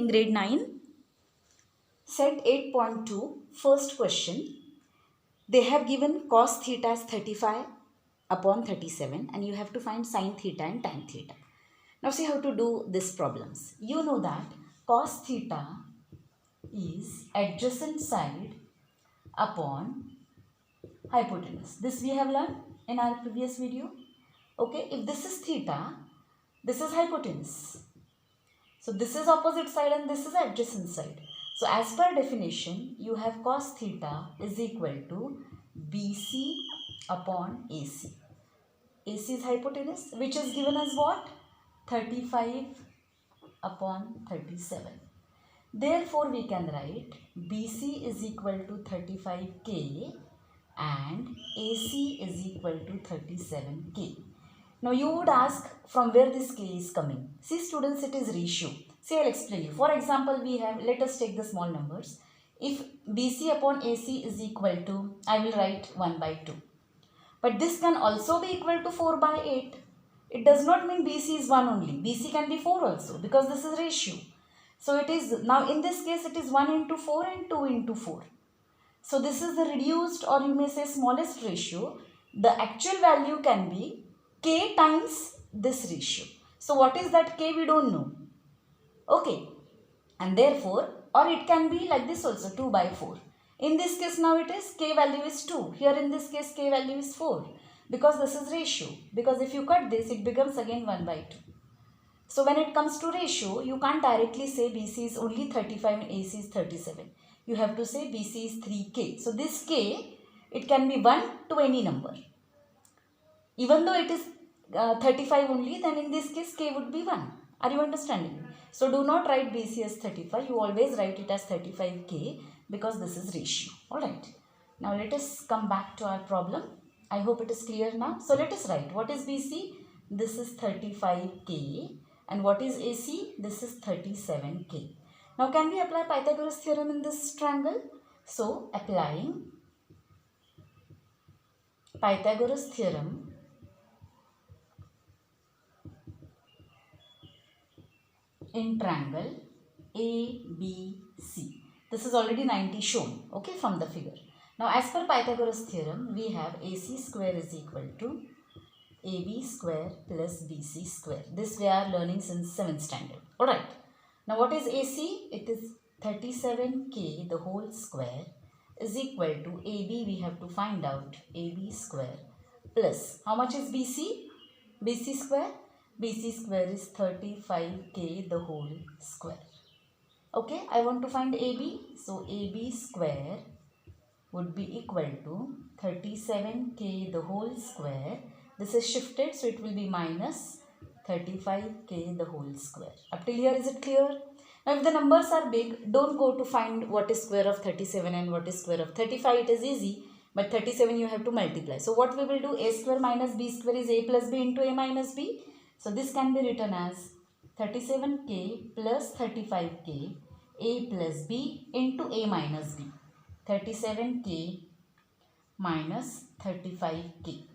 in grade 9. Set 8.2, first question. They have given cos theta as 35 upon 37 and you have to find sin theta and tan theta. Now see how to do these problems. You know that cos theta is adjacent side upon hypotenuse. This we have learned in our previous video. Okay, if this is theta, this is hypotenuse. So this is opposite side and this is adjacent side. So as per definition, you have cos theta is equal to BC upon AC. AC is hypotenuse, which is given as what? 35 upon 37. Therefore, we can write BC is equal to 35K and AC is equal to 37K. Now you would ask from where this K is coming. See students, it is ratio. See, I will explain you. For example, we have, let us take the small numbers. If BC upon AC is equal to, I will write 1 by 2. But this can also be equal to 4 by 8. It does not mean BC is 1 only. BC can be 4 also because this is ratio. So it is, now in this case it is 1 into 4 and 2 into 4. So this is the reduced or you may say smallest ratio. The actual value can be K times this ratio. So what is that K? We don't know. Okay. And therefore, or it can be like this also, 2 by 4. In this case now it is K value is 2. Here in this case K value is 4. Because this is ratio. Because if you cut this, it becomes again 1 by 2. So when it comes to ratio, you can't directly say BC is only 35 and AC is 37. You have to say BC is 3K. So this K, it can be 1 to any number. Even though it is 35 only, then in this case K would be 1. Are you understanding? So do not write BC as 35. You always write it as 35K because this is ratio. Alright. Now let us come back to our problem. I hope it is clear now. So let us write. What is BC? This is 35K. And what is AC? This is 37K. Now can we apply Pythagoras theorem in this triangle? So applying Pythagoras theorem in triangle ABC. This is already 90 shown, okay, from the figure. Now as per Pythagoras theorem, we have AC square is equal to AB square plus BC square. This we are learning since 7th standard. Alright. Now what is AC? It is 37K the whole square is equal to AB. We have to find out AB square plus, how much is BC? BC square? BC square is 35K the whole square. Okay, I want to find AB. So AB square would be equal to 37K the whole square. This is shifted, so it will be minus 35K the whole square. Up till here, is it clear? Now if the numbers are big, don't go to find what is square of 37 and what is square of 35. It is easy, but 37 you have to multiply. So what we will do, A square minus B square is A plus B into A minus B. So this can be written as 37K plus 35K A plus B into A minus B. 37K minus 35K,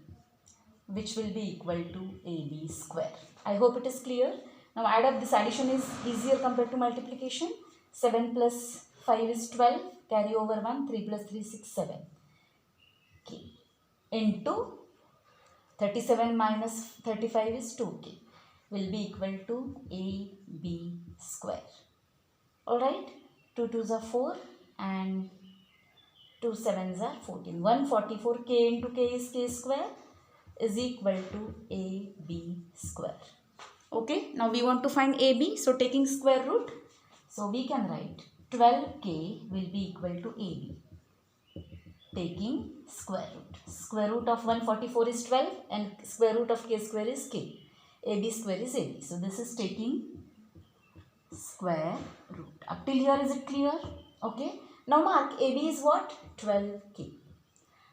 which will be equal to AB square. I hope it is clear. Now add up. This addition is easier compared to multiplication. 7 plus 5 is 12. Carry over 1. 3 plus 3 is 6, 7. K into 37 minus 35 is 2K will be equal to AB square. Alright. 2 2s are 4 and 2 7s are 14. 144 K into K is K square is equal to AB square. Okay, now we want to find AB. So taking square root, so we can write 12K will be equal to AB. Taking square root. Square root of 144 is 12 and square root of K square is K. AB square is AB. So this is taking square root. Up till here, is it clear? Okay. Now mark AB is what? 12K.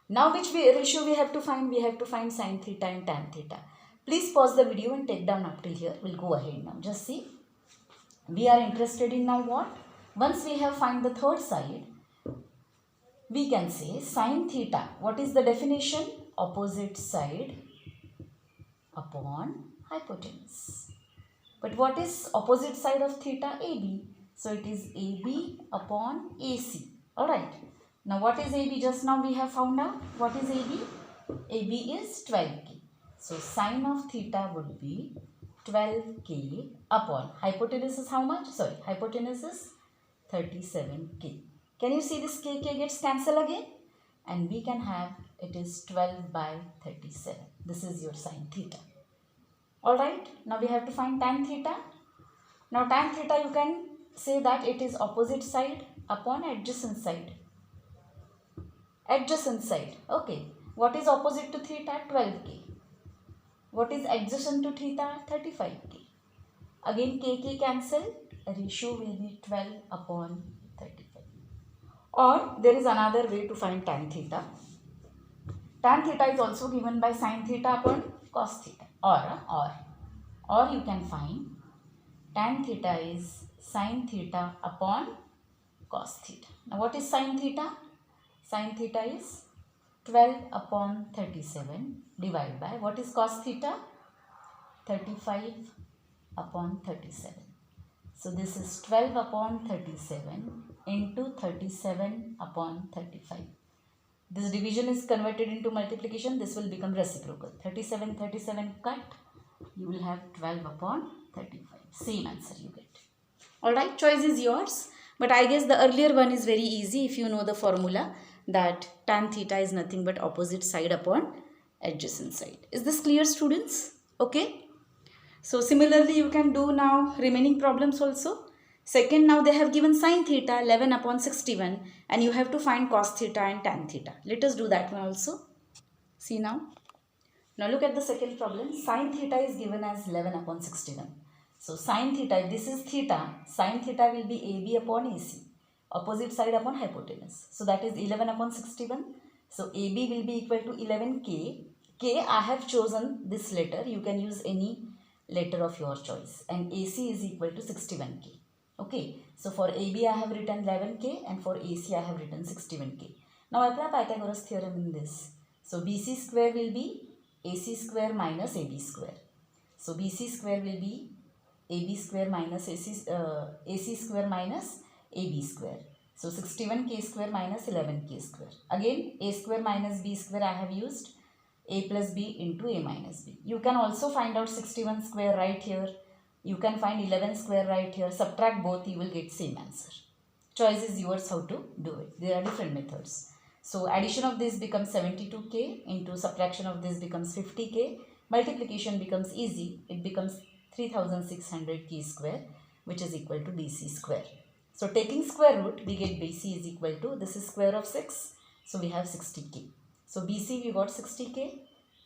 Now which ratio we have to find? We have to find sin theta and tan theta. Please pause the video and take down up till here. We'll go ahead now. Just see. We are interested in now what? Once we have found the third side, we can say sin theta. What is the definition? Opposite side upon hypotenuse. But what is opposite side of theta? AB. So it is AB upon AC. Alright. Now what is AB? Just now we have found out. What is AB? AB is 12K. So sine of theta would be 12K upon hypotenuse is how much? Sorry, hypotenuse is 37K. Can you see this KK gets cancelled again? And we can have it is 12 by 37. This is your sine theta. Alright, now we have to find tan theta. Now tan theta you can say that it is opposite side upon adjacent side. Adjacent side. Okay. What is opposite to theta? 12K. What is adjacent to theta? 35K. Again KK cancel. Ratio will be 12 upon 35. Or there is another way to find tan theta. Tan theta is also given by sin theta upon cos theta. Or you can find tan theta is sin theta upon cos theta. Now what is sin theta? Sin theta is 12 upon 37 divided by what is cos theta? 35 upon 37. So this is 12 upon 37 into 37 upon 35. This division is converted into multiplication. This will become reciprocal. 37 cut. You will have 12 upon 35. Same answer you get. Alright, choice is yours. But I guess the earlier one is very easy if you know the formula that tan theta is nothing but opposite side upon adjacent side. Is this clear, students? Okay. So similarly you can do now remaining problems also. Second, now they have given sin theta 11 upon 61 and you have to find cos theta and tan theta. Let us do that one also. See now. Now look at the second problem. Sin theta is given as 11 upon 61. So sin theta, if this is theta, sin theta will be AB upon AC. Opposite side upon hypotenuse. So that is 11 upon 61. So AB will be equal to 11K. K, I have chosen this letter. You can use any letter of your choice. And AC is equal to 61K. Okay. So for AB I have written 11K and for AC I have written 61K. Now apply Pythagoras theorem in this. So BC square will be AC square minus AB square. So BC square will be AB square minus AC square minus AB square. So 61K square minus 11K square. Again A square minus B square I have used A plus B into A minus B. You can also find out 61 square right here. You can find 11 square right here. Subtract both, you will get same answer. Choice is yours how to do it. There are different methods. So addition of this becomes 72K into subtraction of this becomes 50K. Multiplication becomes easy. It becomes 3600K square, which is equal to BC square. So taking square root, we get BC is equal to, this is square of 6. So we have 60K. So BC we got 60K.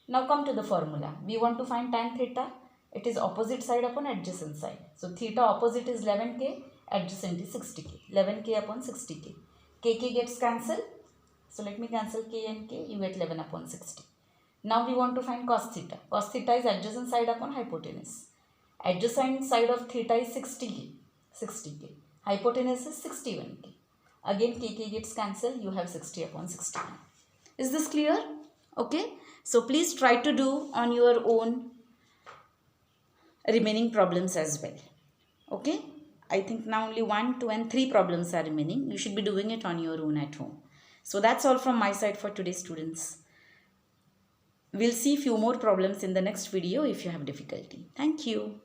Now come to the formula. We want to find tan theta. It is opposite side upon adjacent side. So theta opposite is 11K, adjacent is 60K. 11K upon 60K. KK gets cancelled. So let me cancel K and K. You get 11 upon 60. Now we want to find cos theta. Cos theta is adjacent side upon hypotenuse. Adjacent side of theta is 60K. 60K. Hypotenuse is 61K. Again KK gets cancelled. You have 60 upon 61. Is this clear? Okay. So please try to do on your own remaining problems as well. Okay. I think now only 1, 2 and 3 problems are remaining. You should be doing it on your own at home. So that's all from my side for today, students. We'll see few more problems in the next video if you have difficulty. Thank you.